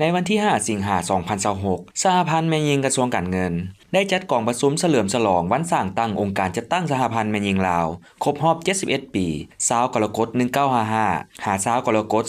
ในวันที่ 5 สิงหาคม 2026 สหพันธ์แม่หญิงกระทรวงการเงินได้จัดกองประชุมเฉลิมฉลองวันสร้างตั้งองค์การจัดตั้งสหพันธ์แม่หญิงลาวครบรอบ 71 ปี20กรกฎาคม 1955 หา20กรกฎาคม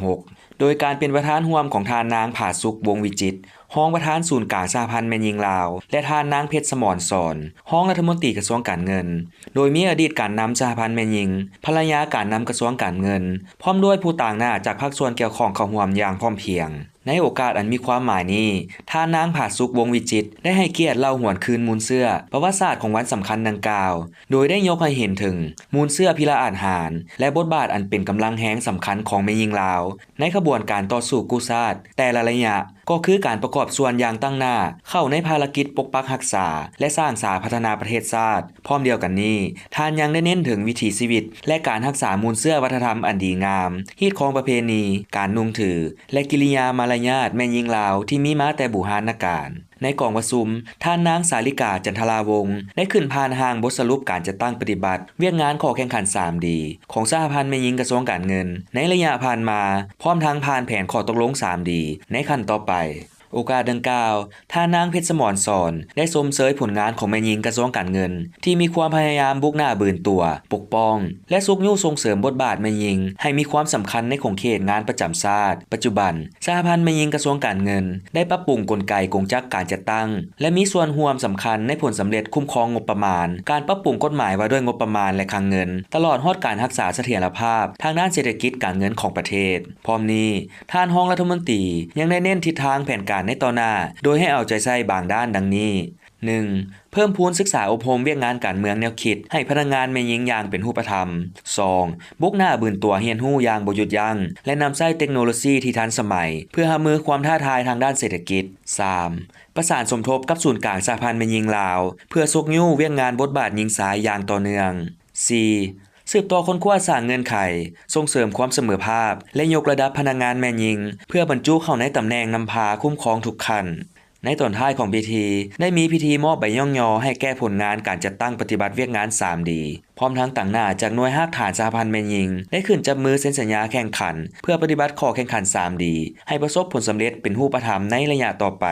2026 โดยการเป็นประธานร่วมของทานนางผาสุกวงศ์วิจิตรรองประธานศูนย์กลางสหพันธ์แม่หญิงลาวและทานนางเพชรสมรสอนรองรัฐมนตรีกระทรวงการเงินโดยมีอดีตการนำสหพันธ์แม่หญิงภรรยาการนำกระทรวงการเงินพร้อมด้วยผู้ต่างหน้าจากภาคส่วนเกี่ยวข้องเข้าร่วมอย่างพร้อมเพรียงในโอกาสอันมีความหมายนี้ท่านนางผาสุกวงศ์วิจิตรได้ให้เกียรติเล่าหวนคืนมูลเสื้อประวัติศาสตร์ของวันสำคัญดังกล่าวโดยได้ยกให้เห็นถึงมูลเสื้อพิราอาจหารและบทบาทอันเป็นกำลังแหงสำคัญของแม่หญิงลาวในขบวนการต่อสู้กู้ชาติแต่ละระยะก็คือการประกอบส่วนอย่างตั้งหน้าเข้าในภารกิจปกปักรักษาและสร้างสาพัฒนาประเทศชาติพร้อมเดียวกันนี้ท่านยังได้เน้นถึงวิถีชีวิตและการรักษามูลเสื้อวัฒนธรรมอันดีงามฮีตของประเพณีการนุ่งถือและกิริยามารยาทแม่หญิงลาวที่มีมาแต่โบราณกาลในกองประชุมท่านนางสาลิกาจันทราวงศ์ได้ขึ้นพานห่างบทสรุปการจัดตั้งปฏิบัติเวียกงานขอแข่งขัน 3D ของสหพันธ์แม่หญิงกระทรวงการเงินในระยะผ่านมาพร้อมทั้งผ่านแผนข้อตกลง 3D ในขั้นต่อไปโอกาสดังกล่าวท่านางเพชรสมรสอนได้ชมเชยผลงานของแม่หญิงกระทรวงการเงินที่มีความพยายามบุกหน้าบืนตัวปกป้องและซุกยู่ส่งเสริมบทบาทแม่หญิงให้มีความสำคัญในของเขตงานประจำชาติปัจจุบันสหพันธ์แม่หญิงกระทรวงการเงินได้ปรับปรุงกลไกกงจักรการจัดตั้งและมีส่วนร่วมสำคัญในผลสำเร็จคุ้มครองงบประมาณการปรับปรุงกฎหมายว่าด้วยงบประมาณและคลังเงินตลอดฮอดการรักษาเสถียรภาพทางด้านเศรษฐกิจการเงินของประเทศพร้อมนี้ท่านรองรัฐมนตรียังได้เน้นทิศทางแผนการในต่อหน้าโดยให้เอาใจใส่บางด้านดังนี้ 1. เพิ่มพูนศึกษาอบรมเวียกงานการเมืองแนวคิดให้พนักงานแม่หญิงอย่างเป็นรูปธรรม 2. บุกหน้าบืนตัวเฮียนฮู้อย่างบ่หยุดยั้งและนำใช้เทคโนโลยีที่ทันสมัยเพื่อรับมือความท้าทายทางด้านเศรษฐกิจ 3. ประสานสมทบกับศูนย์กลางสหพันธ์แม่หญิงลาวเพื่อซกยู่เวียกงานบทบาทหญิงสายอย่างต่อเนื่อง 4. สืบต่อค้นคว้าสร้างเงื่อนไขส่งเสริมความเสมอภาคและยกระดับพนักงานแม่หญิงเพื่อบรรจุเข้าในตำแหน่งนำพาคุ้มครองทุกขั้นในตอนท้ายของพิธีได้มีพิธีมอบใบย่องยอให้แก้ผลงานการจัดตั้งปฏิบัติเวียกงาน 3D พร้อมทั้งต่างหน้าจากหน่วยฮักฐานสหพันธ์แม่หญิงได้ขึ้นจับมือเซ็นสัญญาแข่งขันเพื่อปฏิบัติข้อแข่งขัน 3D ให้ประสบผลสำเร็จเป็นรูปธรรมในระยะต่อไป